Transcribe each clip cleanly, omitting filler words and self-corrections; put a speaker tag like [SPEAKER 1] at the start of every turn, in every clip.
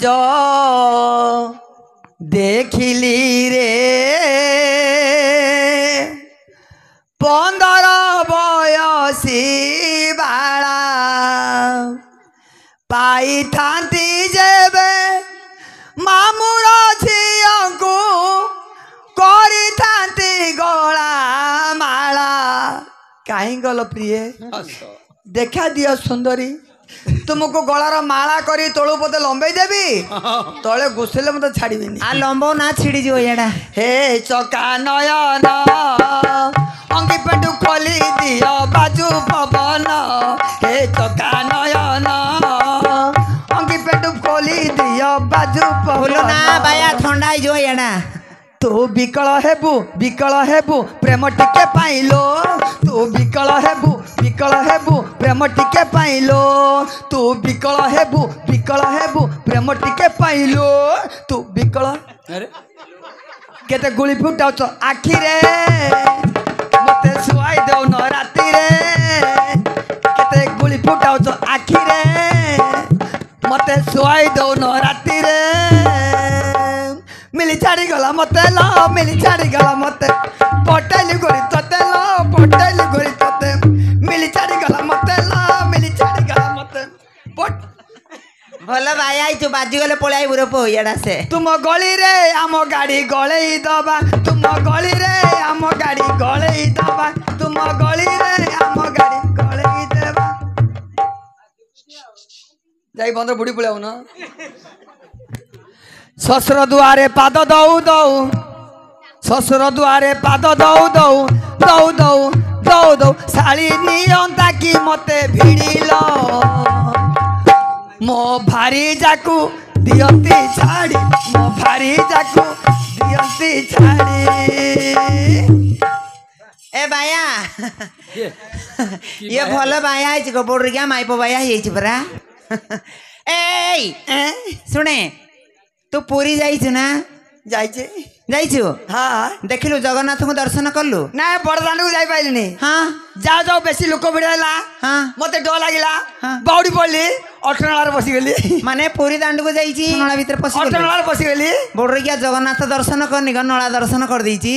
[SPEAKER 1] जो देखिली रे 15 बयसी बाला पाई थांती जेबे मामुर झियो को करी थांती गला माला कहीं गल प्रिय देखा दियो सुंदरी तुमको गलार माला करी तोलू पते लंबे देवी तले घुसले मत छाड़बी
[SPEAKER 2] आ लंबो ना छिड़ी जो एड़ा
[SPEAKER 1] हे चका नयन अंगी पेटू खोली दियो बाजू पवन हे चका नयन अंगी पेटू खोली दियो बाजू
[SPEAKER 2] बोलो
[SPEAKER 1] पवन
[SPEAKER 2] ना बाया ठंडा जो एड़ा
[SPEAKER 1] तू विकल हेबू प्रेम टिके पाइलो तू विकल हेबू प्रेम टिके पाइलो तू विकल हेबू प्रेम टिके पाइलो तू विकल केते गुली फुटाउछ आखी रे मते सुआई देउ न राती रे केते गुली फुटाउछ आखी रे मते सुआई देउ न राती रे मिली छाड़ी गला मते ला मिली छाड़ी गला मते पटेली गोरी तते ला पटेली गोरी तते मिली छाड़ी गला मते ला मिली छाड़ी गला मते पट
[SPEAKER 2] भलो बाया जो बाजी गले पळाई बुरो पो एड़ा से
[SPEAKER 1] तुम गली रे आम गाड़ी गळेई दबा तुम गली रे आम गाड़ी गळेई दबा तुम गली रे आम गाड़ी गळेई देबा जाई बंदर बुड़ी पळाउ न ससुर दुआरे पाद दौ दौ ससुर दुआरे पाद दौ दौ दौ दौ दौ दौ शाली नियंता की मते भिड़िल मो भारी जाकू दियंती छाड़ी मो भारी जाकू दियंती छाड़ी
[SPEAKER 2] ए बाया ये भलो बाया है गो बोड़ गया माइपो बाया है परा ए सुने तू पूरी जाइछु ना
[SPEAKER 1] जाइछे
[SPEAKER 2] जाइछु
[SPEAKER 1] हाँ
[SPEAKER 2] देखिलु जगन्नाथ को दर्शन करलु
[SPEAKER 1] ना बड़दांड को जाई पाइलिनी
[SPEAKER 2] हाँ
[SPEAKER 1] जाओ जाओ बेसी लोक भिड़ला
[SPEAKER 2] हाँ
[SPEAKER 1] मते डर लागिला
[SPEAKER 2] हाँ।
[SPEAKER 1] बाउडी पड़ली अठनाळार बसी गेली
[SPEAKER 2] माने पूरी दांड को जाइछि नळा भीतर पसी गेली
[SPEAKER 1] अठनाळार बसी गेली
[SPEAKER 2] बोड़ गया जगन्नाथ दर्शन करनी नळा दर्शन कर देछि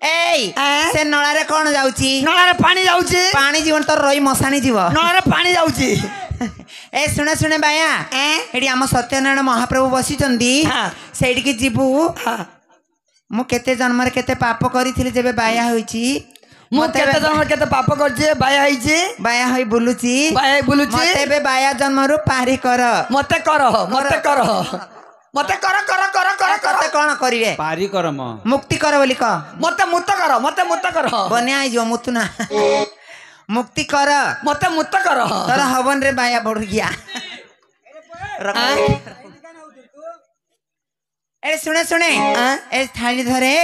[SPEAKER 2] ए से नळा रे कोन जाउछि
[SPEAKER 1] नळार पानी जाउछि
[SPEAKER 2] पानी जीवन तो रही मसाणी जीव
[SPEAKER 1] नळार पानी जाउछि
[SPEAKER 2] ए सुने सुने बाया एडी हम सत्यनारायण महाप्रभु बसिचंदी
[SPEAKER 1] हाँ।
[SPEAKER 2] सेडी की जीवु
[SPEAKER 1] हाँ
[SPEAKER 2] मु केते जन्म रे केते पाप करिथिली जेबे बाया होइछि
[SPEAKER 1] मु केते जन्म केते पाप करछि बाया होइछि
[SPEAKER 2] बाया होई बुलुछि
[SPEAKER 1] बाया बुलुछि
[SPEAKER 2] मते बे बाया जन्म रु पारी कर
[SPEAKER 1] मते कर मते कर मते कर कर कर कर कर
[SPEAKER 2] कते कोन करिवे
[SPEAKER 3] पारी कर म
[SPEAKER 2] मुक्ति कर बोली क
[SPEAKER 1] मते मुक्त कर
[SPEAKER 2] बन्या आई जो मुतु ना मुक्ति कर
[SPEAKER 1] मते मुक्त कर
[SPEAKER 2] तर हवन रे बाया बढ़ गया ए सुने सुने ए थाली धरे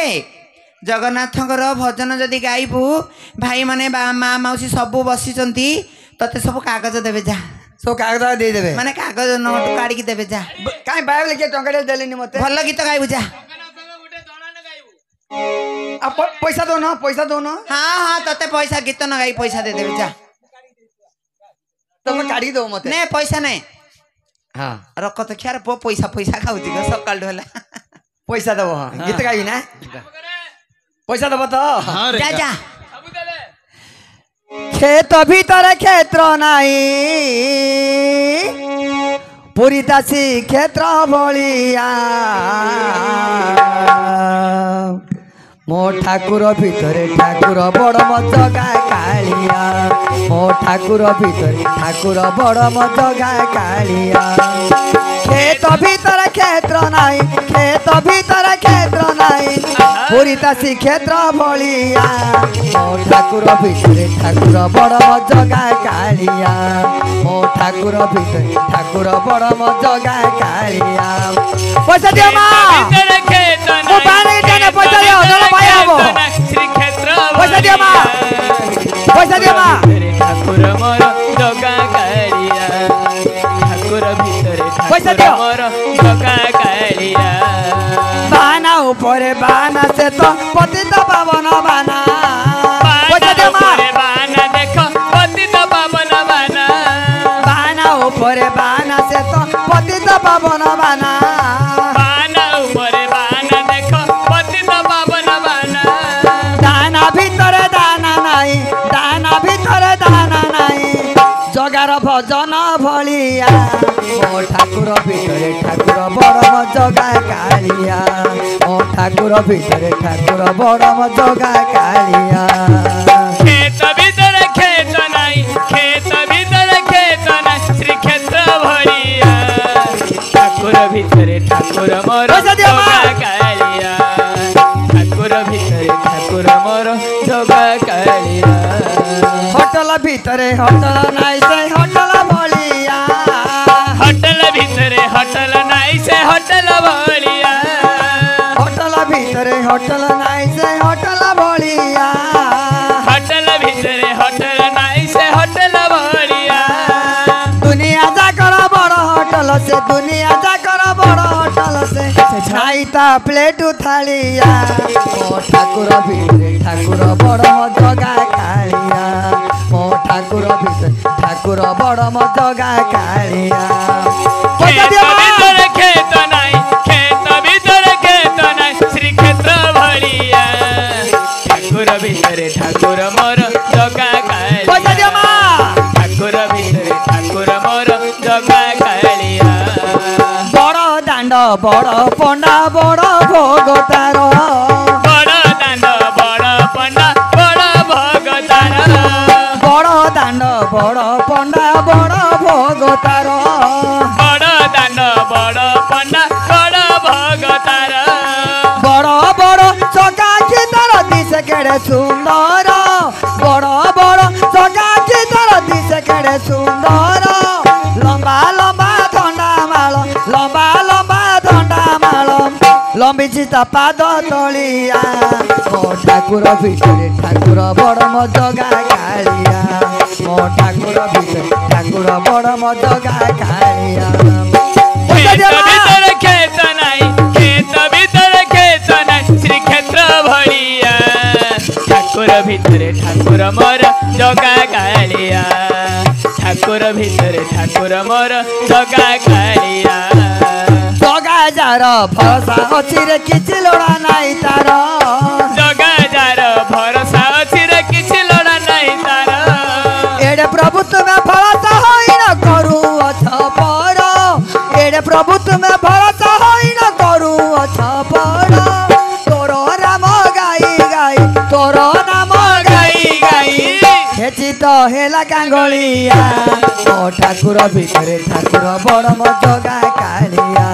[SPEAKER 2] जगन्नाथଙ୍କର भजन जदि गाइबू भाई माने माँ मौसी सबू बसिचंती तते सब कागज देबे जा
[SPEAKER 1] सो कागज दे देबे
[SPEAKER 2] माने कागज नोट काढी की देबे जा
[SPEAKER 1] काई बाय लेके टंका देलेनी मते
[SPEAKER 2] भल गीत गाइबू जा
[SPEAKER 1] आ पैसा दो ना
[SPEAKER 2] हाँ हाँ तते पैसा गीत न गाई पैसा दे देबे जा
[SPEAKER 1] तुम काढी दो मते
[SPEAKER 2] ने पैसा ने
[SPEAKER 1] हां
[SPEAKER 2] रख तो ख्यार पो पैसा पैसा खाउती ग सकाल ढोला
[SPEAKER 1] पैसा दबो गीत गाई ना पैसा दबो तो
[SPEAKER 2] जा जा
[SPEAKER 1] खेत भीतर क्षेत्र नाही पुरी दासी क्षेत्र भलिया मो ठाकुर भितरे ठाकुर बड़ मजगा कालिया मो ठाकुर भितरे ठाकुर बड़ मजगा कालिया खेत भीतर क्षेत्र नाही खेत भीतर क्षेत्र नाही पुरी दासी क्षेत्र भलिया मो ठाकुर भितरे ठाकुर बड़ मजगा कालिया मो ठाकुर भितरे ठाकुर बड़ मजगा कालिया पैसा दियो मां मो पानी देने पैसा दियो नला भाई आबो पैसा दियो मां
[SPEAKER 3] ठाकुर मोर जगा कालिया ठाकुर भीतर
[SPEAKER 1] पैसा
[SPEAKER 3] ठाकुर
[SPEAKER 1] दियो
[SPEAKER 3] मोर जगा कालिया
[SPEAKER 1] बाना ऊपर बाना से तो पतित पावन बाना पैसा दियो मां
[SPEAKER 3] बाना देखो पतित पावन बाना
[SPEAKER 1] बाना ऊपर बाना से तो पतित पावन ପାବନ ବାନା
[SPEAKER 3] ବାନା ଉପରେ ବାନା ଦେଖ ପତିତ ପାବନ ବାନା
[SPEAKER 1] ଦାନା ଭିତରେ ଦାନା ନାହିଁ ଦାନା ଭିତରେ ଦାନା ନାହିଁ ଜଗାର ଭଜନ ଭଳିଆ ମୋ ଠାକୁର ଭିତରେ ଠାକୁର ବଡ଼ ମୋ ଜଗା କାଳିଆ ମୋ ଠାକୁର ଭିତରେ ଠାକୁର ବଡ଼ ମୋ ଜଗା କାଳିଆ
[SPEAKER 3] କ୍ଷେତ ଭିତରେ କ୍ଷେତ ନାହିଁ କ୍ଷେତ ଭିତରେ କ୍ଷେତ ନାହିଁ ଶ୍ରୀକ୍ଷେତ୍ର ଭଳିଆ ଠାକୁର ଭିତରେ ଠାକୁର ମୋର
[SPEAKER 1] ପଇସା ଦିଅ ମା।
[SPEAKER 3] ଜଗା କାଳିଆ ଠାକୁର ଭିତରେ ଠାକୁର ମୋର ଜଗା କାଳିଆ
[SPEAKER 1] ହୋଟେଲ ଭିତରେ ହୋଟେଲ ନାହିଁ ସେ ହୋଟେଲ ଭଳିଆ
[SPEAKER 3] ହୋଟେଲ ଭିତରେ ହୋଟେଲ ନାହିଁ ସେ ହୋଟେଲ ଭଳିଆ
[SPEAKER 1] ହୋଟେଲ ଭିତରେ ହୋଟେଲ ନାହିଁ ସେ ହୋଟେଲ ଭଳିଆ
[SPEAKER 3] ହୋଟେଲ ଭିତରେ ହୋଟେଲ ନାହିଁ ସେ ହୋଟେଲ ଭଳିଆ
[SPEAKER 1] ଦୁନିଆ ଯାକର ବଡ଼ ହୋଟେଲ ସେ ଦୁନିଆ ଯାକର ବଡ଼ ହୋଟେଲ ସେ ଛାଇ ତା ପ୍ଲେଟ ଥାଳିଆ ମୋ ଠାକୁର ଭିତରେ ଠାକୁର ବଡ଼ ମୋ ଜଗା କାଳିଆ ମୋ ଠାକୁର ଭିତରେ ଠାକୁର ବଡ଼ ମୋ ଜଗା କାଳିଆ ପଇସା
[SPEAKER 3] କ୍ଷେତ
[SPEAKER 1] ଦିଅ ମା।
[SPEAKER 3] ଭିତରେ କ୍ଷେତ ନାହିଁ କ୍ଷେତ ଭିତରେ କ୍ଷେତ ନାହିଁ ଶ୍ରୀକ୍ଷେତ୍ର ଭଳିଆ ଠାକୁର ଭିତରେ ଠାକୁର ମୋର ଜଗା
[SPEAKER 1] ପଇସା ଦିଅ
[SPEAKER 3] କାଳିଆ
[SPEAKER 1] ମା।
[SPEAKER 3] ଠାକୁର ଭିତରେ ଠାକୁର ମୋର ଜଗା କାଳିଆ
[SPEAKER 1] ବଡ଼ ଦାଣ୍ଡ ବଡ଼ ପଣ୍ଡା ବଡ଼ ଭୋଗ ତାର
[SPEAKER 3] ବଡ଼ ଦାଣ୍ଡ ବଡ଼ ପଣ୍ଡା ବଡ଼ ଭଗତାର
[SPEAKER 1] ବଡ଼ ଦାଣ୍ଡ ବଡ଼ ପଣ୍ଡା ବଡ଼ ଭୋଗ ତାର
[SPEAKER 3] ବଡ଼ ଦାଣ୍ଡ ବଡ଼ ପଣ୍ଡା ବଡ଼ ଭଗତାର
[SPEAKER 1] ବଡ଼ ବଡ଼ ଚକା କି ତାର ଦିଶେ କେଡ଼େ ସୁନ୍ଦର ବଡ଼ ବଡ଼ ଚକା କି ତାର ଦିଶେ କେଡ଼େ ସୁନ୍ଦର ଲମ୍ବା ଲମ୍ବା ଧଣ୍ଡା ମାଳ ଲମ୍ବା ଲମ୍ବା ଧଣ୍ଡା ମାଳ ଲମ୍ବିଛି ତା ପାଦ ତଳିଆ ମୋ ଠାକୁର ଭିତରେ ଠାକୁର ବଡ଼ ମୋ ଜଗା କାଳିଆ ମୋ ଠାକୁର ଭିତରେ ଠାକୁର ବଡ଼ ମୋ ଜଗା କାଳିଆ ପଇସା ଦିଅ
[SPEAKER 3] କ୍ଷେତ
[SPEAKER 1] ମା।
[SPEAKER 3] ଭିତରେ କ୍ଷେତ ନାହିଁ କ୍ଷେତ ଭିତରେ କ୍ଷେତ ନାହିଁ ଶ୍ରୀକ୍ଷେତ୍ର ଭଳିଆ ଠାକୁର ଭିତରେ ଠାକୁର ମୋର ଜଗା କାଳିଆ ଠାକୁର ଭିତରେ ଠାକୁର ମୋର ଜଗା କାଳିଆ
[SPEAKER 1] ଜଗା ଯାର ଭରସା ଅଛି ରେ କିଛି ଲୋଡ଼ା ନାହିଁ ତାର
[SPEAKER 3] ଜଗା ଯାର ଭରସା ଅଛି ରେ କିଛି ଲୋଡ଼ା ନାହିଁ ତାର
[SPEAKER 1] ଏଡ଼େ ପ୍ରଭୁ ତୁମେ ଭରସା ହୋଇନ କରୁଅଛ ପର ଏଡ଼େ ପ୍ରଭୁ ତୁମେ ଭରସା ହୋଇନ କରୁଅଛ ପର ତୋର ନାମ ଗାଇ ଗାଇ ତୋର ନାମ ଗାଇ ଗାଇ ହେଚି ତ ହେଲା କାଙ୍ଗଳିଆ ମୋ ଠାକୁର ଭିତରେ ଠାକୁର ବଡ଼ ମୋ ଜଗା କାଳିଆ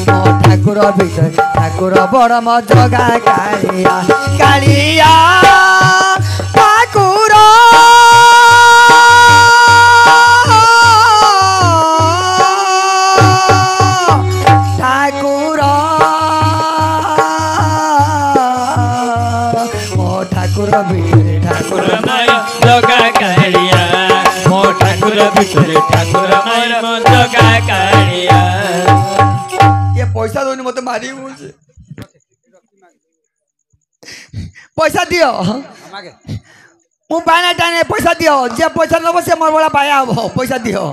[SPEAKER 1] ମୋ ଠାକୁର ଭିତରେ ଠାକୁର ବଡ଼ ମୋ ଜଗା କାଳିଆ କାଳିଆ ଠାକୁର ଠାକୁର ମୋ ଠାକୁର ଭିତରେ ଠାକୁର
[SPEAKER 3] ଠାକୁର ମୋର ଜଗା କାଳିଆ ମୋ ଠାକୁର ଭିତରେ ଠାକୁର ମୋର ଜଗା କାଳିଆ
[SPEAKER 1] ये पैसा दौनी मत मारी पैसा दियो मु बायना टाने पैसा दियो जे पैसा नब से मोर बड़ा बाया हो पैसा दियो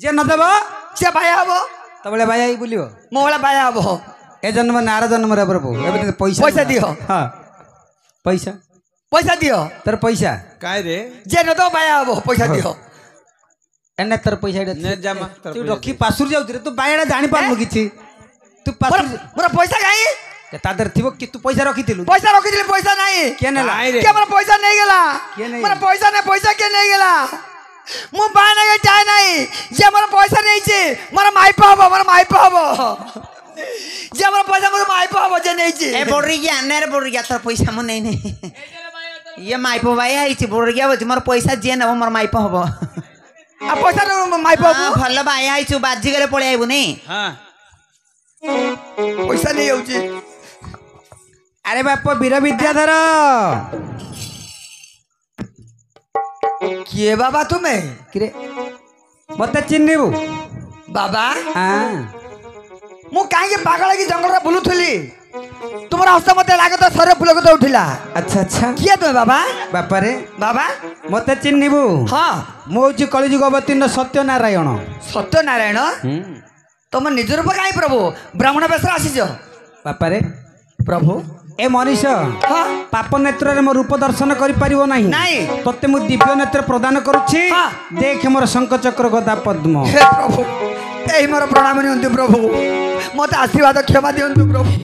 [SPEAKER 4] जे न देव
[SPEAKER 1] से बाया हो
[SPEAKER 4] तबले भाई आई बोलियो
[SPEAKER 1] मो बड़ा बाया हो
[SPEAKER 4] ए जन्म नार जन्म रे प्रभु एबे पैसा
[SPEAKER 1] पैसा दियो
[SPEAKER 4] हां पैसा
[SPEAKER 1] पैसा दियो
[SPEAKER 4] तर पैसा
[SPEAKER 5] काय रे
[SPEAKER 1] जे न तो बाया हो पैसा दियो
[SPEAKER 4] एने तर पैसा
[SPEAKER 5] ने जमा
[SPEAKER 4] तू रखी पासुर जाउ रे तू बायडा जानि पारनु किछि तू पासुर
[SPEAKER 1] मोर पैसा काई
[SPEAKER 4] तादर थिबो कि तू पैसा रखिथिलु
[SPEAKER 1] पैसा रखिदिले पैसा नाही
[SPEAKER 4] के नेला
[SPEAKER 1] के मोर पैसा नहीं गेला
[SPEAKER 4] के नहीं
[SPEAKER 1] मोर पैसा ने पैसा के नहीं गेला मु बायना के चाय नाही जे मोर पैसा नहीं छी मोर माइपा हो मोर माइपा हो जे मोर पैसा मोर माइपा हो जे नहीं छी
[SPEAKER 2] ए बोरी गया नेर बोरी गया तोर पैसा मु नहीं नहीं ये माइपो भाई आई छी बोरी गया बोची मोर पैसा जे न मोर माइपो हबो
[SPEAKER 1] आ पैसा न माइपा हो
[SPEAKER 2] भल भाई आई छु बाजी गले पळे आइबु नहीं
[SPEAKER 5] हां
[SPEAKER 1] पैसा नहीं होची
[SPEAKER 4] अरे बाप वीर विद्याधर
[SPEAKER 1] किए बाबा तुम्हें
[SPEAKER 4] किरे मते चिन्हबु
[SPEAKER 1] बाबा
[SPEAKER 4] हां
[SPEAKER 1] मु काहे के पागल की जंगल रे बुलुथली ତୁମର ହସ୍ତ ମତେ ଲାଗେ ତ ଶରୀର ପୁଲକ ଉଠିଲା।
[SPEAKER 4] ଆଚ୍ଛା ଆଚ୍ଛା
[SPEAKER 1] କିଏ ତୁମେ ବାବା?
[SPEAKER 4] ବାପାରେ
[SPEAKER 1] ବାବା
[SPEAKER 4] ମତେ ଚିହ୍ନିବୁ?
[SPEAKER 1] ହଁ
[SPEAKER 4] ମୁଁ ହଉଛି କଳିଯୁଗ ଅବତୀର୍ଣ୍ଣ ସତ୍ୟନାରାୟଣ।
[SPEAKER 1] ସତ୍ୟନାରାୟଣ ତମ ନିଜ ରୂପ କାହିଁ ପ୍ରଭୁ ବ୍ରାହ୍ମଣ ବେଶରେ ଆସିଛ?
[SPEAKER 4] ବାପାରେ
[SPEAKER 1] ପ୍ରଭୁ
[SPEAKER 4] ଏ ମଣିଷ
[SPEAKER 1] ହଁ
[SPEAKER 4] ପାପ ନେତ୍ରରେ ମୋ ରୂପ ଦର୍ଶନ କରିପାରିବ ନାହିଁ।
[SPEAKER 1] ନାଇଁ।
[SPEAKER 4] ତତେ ମୁଁ ଦିବ୍ୟ ନେତ୍ର ପ୍ରଦାନ କରୁଛି।
[SPEAKER 1] ହଁ।
[SPEAKER 4] ଦେଖ ମୋର ଶଙ୍ଖ ଚକ୍ର ଗଦା ପଦ୍ମ।
[SPEAKER 1] ହେ ପ୍ରଭୁ ଏଇ ମୋର ପ୍ରଣାମ ନିଅନ୍ତୁ ପ୍ରଭୁ, ମତେ ଆଶୀର୍ବାଦ କ୍ଷମା ଦିଅନ୍ତୁ ପ୍ରଭୁ।